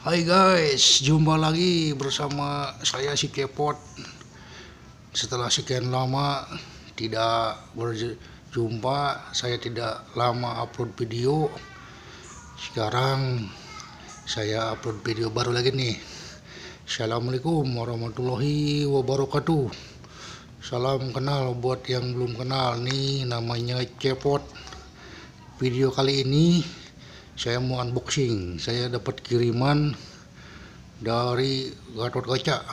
Hai guys, jumpa lagi bersama saya si Kepot. Setelah sekian lama tidak berjumpa, saya tidak lama upload video. Sekarang saya upload video baru lagi nih. Assalamualaikum warahmatullahi wabarakatuh. Salam kenal buat yang belum kenal nih, namanya Kepot. Video kali ini saya mau unboxing. Saya dapat kiriman dari Gatot-Kaca.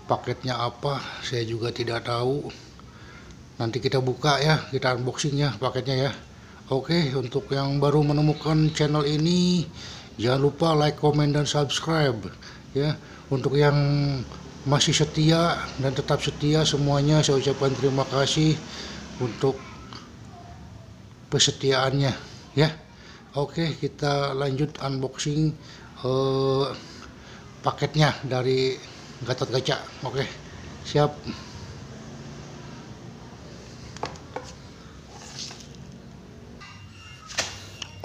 Paketnya apa saya juga tidak tahu. Nanti kita buka ya, kita unboxing ya paketnya ya. Oke, untuk yang baru menemukan channel ini, jangan lupa like, comment, dan subscribe ya. Untuk yang masih setia dan tetap setia, semuanya saya ucapkan terima kasih untuk kesetiaannya ya. Oke, kita lanjut unboxing paketnya dari Gatot-Kaca. Oke, siap.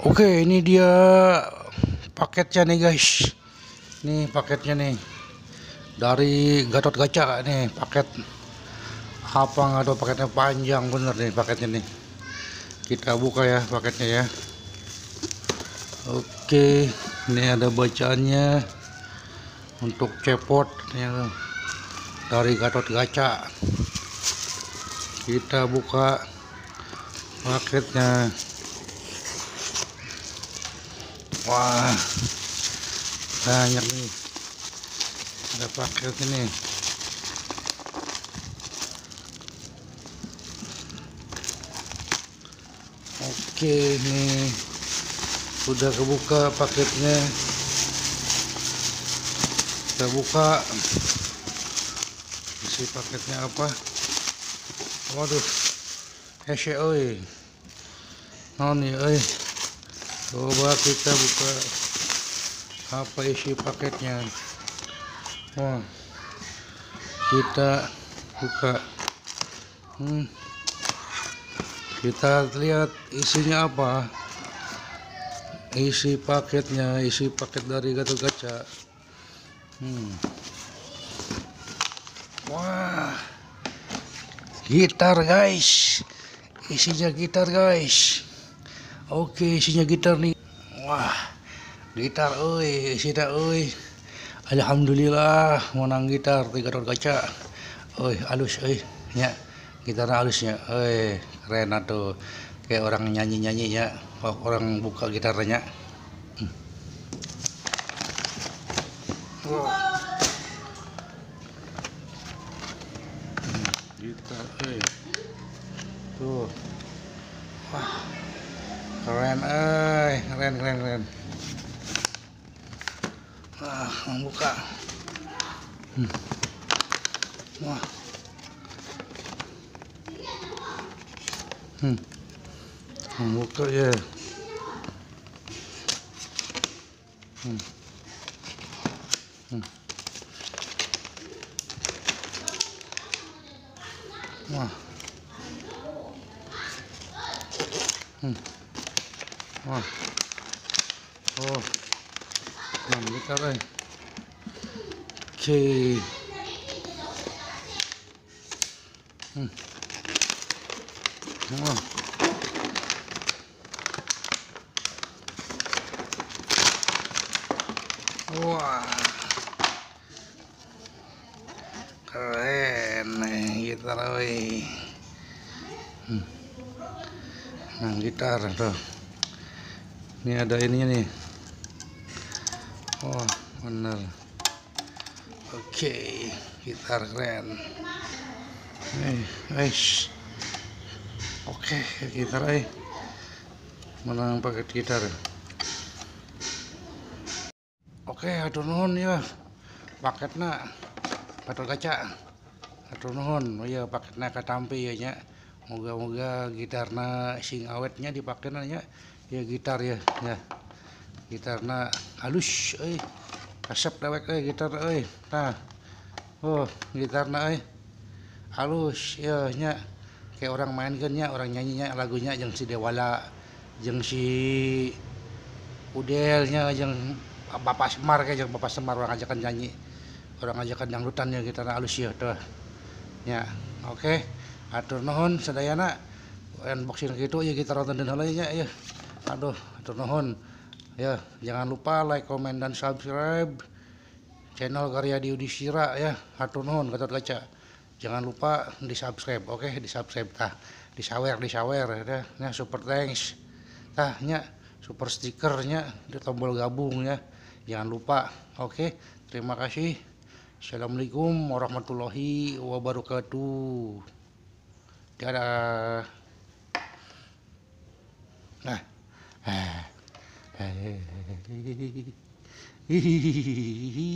Oke, ini dia paketnya nih guys. Nih paketnya nih dari Gatot-Kaca nih, paket apa nggak tahu, paketnya panjang bener nih paketnya nih. Kita buka ya paketnya ya. Oke, ini ada bacaannya untuk Kepot ya, dari Gatot-Kaca. Kita buka paketnya. Wah, banyak nih, ada paket ini. Oke, nih udah kebuka paketnya. Kita buka, isi paketnya apa. Waduh, hese oi, noni oi. Coba kita buka apa isi paketnya. Wah, kita buka. Kita lihat isinya apa. Isi paketnya, isi paket dari Gatot-Kaca. Wah, gitar guys, isinya gitar guys. Oke, isinya gitar nih. Wah, gitar oi, isinya oi. Alhamdulillah menang gitar di Gatot-Kaca. Oi, halus oi, ya. Gitarnya halusnya, oi, keren atuh. Kayak orang nyanyi-nyanyi ya, orang buka gitarnya. Gitar, tuh, wah, keren, keren. Wah, membuka, wah, membuka ya. Wah, wah, oh, gitar oke. Wah, wah, keren nih gitar oi. Nah, gitar tuh. Ini ada ininya nih. Oh, bener. Oke, gitar keren. Guys. Oke, gitar menang pakai gitar. Oke, atur nuhun ya. Paketnya Gatot-Kaca. Atur nuhun. Oh iya, paketnya katampi ya nya. Moga-moga gitarna sing awetnya dipakainya ya gitar ya. Gitarna halus asap dewek gitar nah. Oh, gitarna halus ya nya. Kayak orang mainkan nya, orang nyanyinya lagunya jeung si Dewala, jeung si Udelnya, jeung Bapak Semar kayak Bapak Semar orang ajakan nyanyi, orang ajakan dangdutannya kita halus ya tuh. Ya, oke. Atur nuhun sadayana. Unboxing gitu ya kita tonton heula nya ya. Aduh, atur nuhun. Ya, jangan lupa like, comment dan subscribe channel Karya di Udisira ya. Atur nuhun Gatot Kaca. Jangan lupa di-subscribe, oke, di-subscribe tah. Disawer ya. Nya super thanks. Tah nya super stikernya di tombol gabung ya. Jangan lupa. Oke, terima kasih. Assalamualaikum warahmatullahi wabarakatuh. Dadah. Nah. Hihihi.